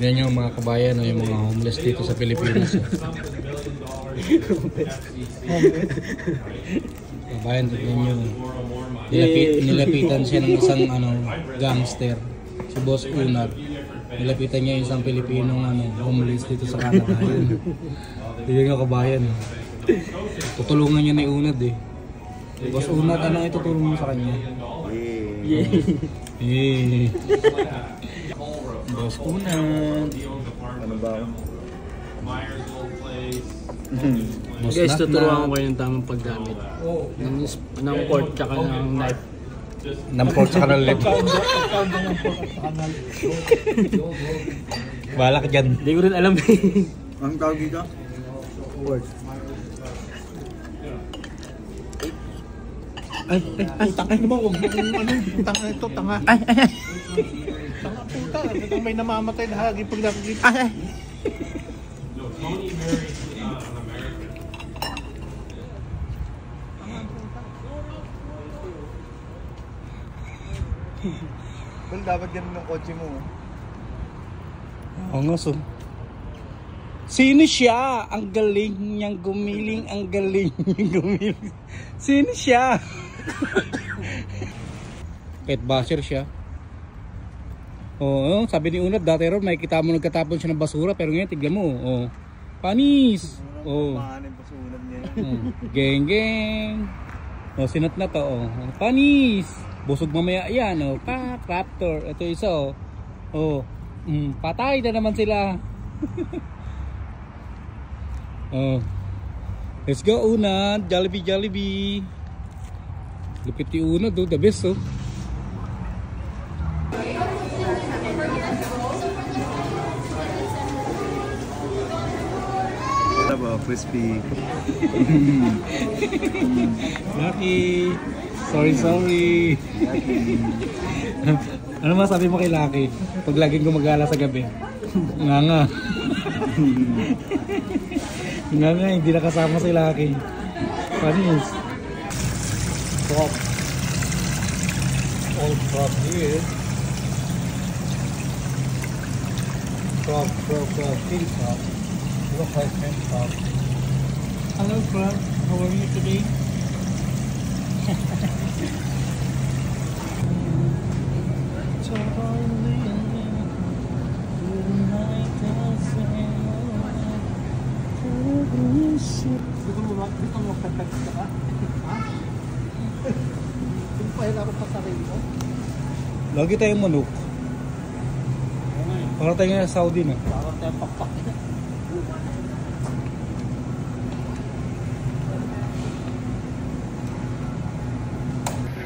Tignan nyo mga kabayan, no, yung mga homeless dito sa Pilipinas. Kabayan, tignan nyo. Nilapitan siya ng isang gangster. Si Boss Unad. Nilapitan niya yung isang Pilipinong homeless dito sa Canada. Tignan nyo kabayan. Tutulungan niya ni Unad eh. Boss Unad, anong itutulong mo sa kanya? Boss Unad. Ano ba? Guys, tuturuan ko kayo ng tamang paggamit ng fork tsaka ng knife. Ng pork sa kanal lip. Balak dyan. Hindi ko rin alam eh. Ang tawag dito? Fork. Ay, tanga naman. Huwag mo tanga ito, tanga. Tanga puta. Kung may namamatay na hagi pag nakikita. Well, dapat ganun ng kotse mo. Oo nga so. Sino siya? Ang galing niyang gumiling. Ang galing niyang gumiling. Sino siya? Pet basher siya. Oo, sabi ni Unad dati ron makikita mo nagkatapon siya ng basura pero ngayon tignan mo. Oh. Panis. Oh. Geng geng. Oh, sinat na to. Oh. Panis. Busog mamaya yan. Oh. Pak, raptor. Ito isa oh. Oh. Patay na naman sila. Oh. Let's go Unad. Jollibee, Jollibee. Lupit yung Unad, oh. The best oh. Crispy. Lucky. Sorry. Ano masabi mo kay Lucky? Pag laging gumagala sa gabi. Nga. Nga, hindi nakasama si Lucky. Panis. Crop. All crop here. Crop. King crop. Look like king crop. Hello crop. How are you today? Dito mo katagta ka? Ha? Kung pahil ako pa sarili mo? Lagi tayong manok. Para tayo nga sa Saudi na. Para tayo pakpak.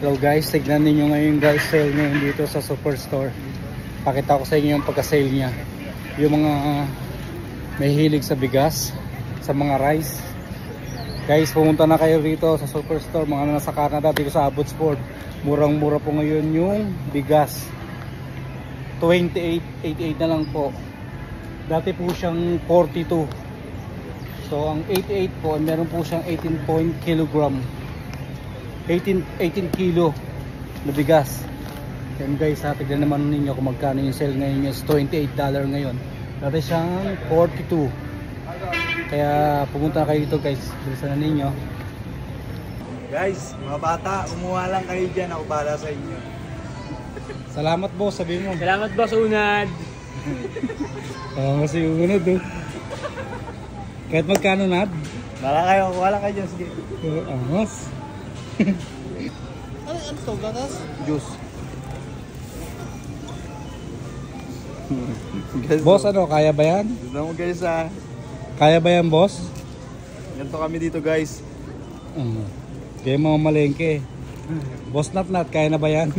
Hello guys, tignan ninyo ngayon guys sale ngayon dito sa Superstore. Pakita ko sa inyo yung pagka-sale niya. Yung mga may hilig sa bigas, sa mga rice. Guys, pumunta na kayo rito sa Superstore, mga nasa Canada dito sa Abbotsford. Murang-mura po ngayon yung bigas. 28.88 na lang po. Dati po siyang 42. So ang 88 po, meron po siyang 18 kilogram. 18 kilo na bigas. Yan guys, tignan naman ninyo kung magkano yung sale ngayon is $28 ngayon. Dati siyang 42. Kaya pumunta na kayo dito guys. Bilisan na ninyo. Guys, mga bata, umuha lang kayo dyan. Ako bahala sa inyo. Salamat boss, sabihin mo. Salamat Boss Unad. Kasi Unad oh. Kahit magkano Nad? Wala kayo dyan, sige. Angas. Ano to, gatas? Juice. Boss ano, kaya ba yan? Gusto mo guys ha? Kaya ba yan boss? Ganito kami dito guys. Kaya mga malengke. Boss Nat, kaya na ba yan?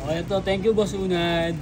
Okay to, thank you Boss Unad.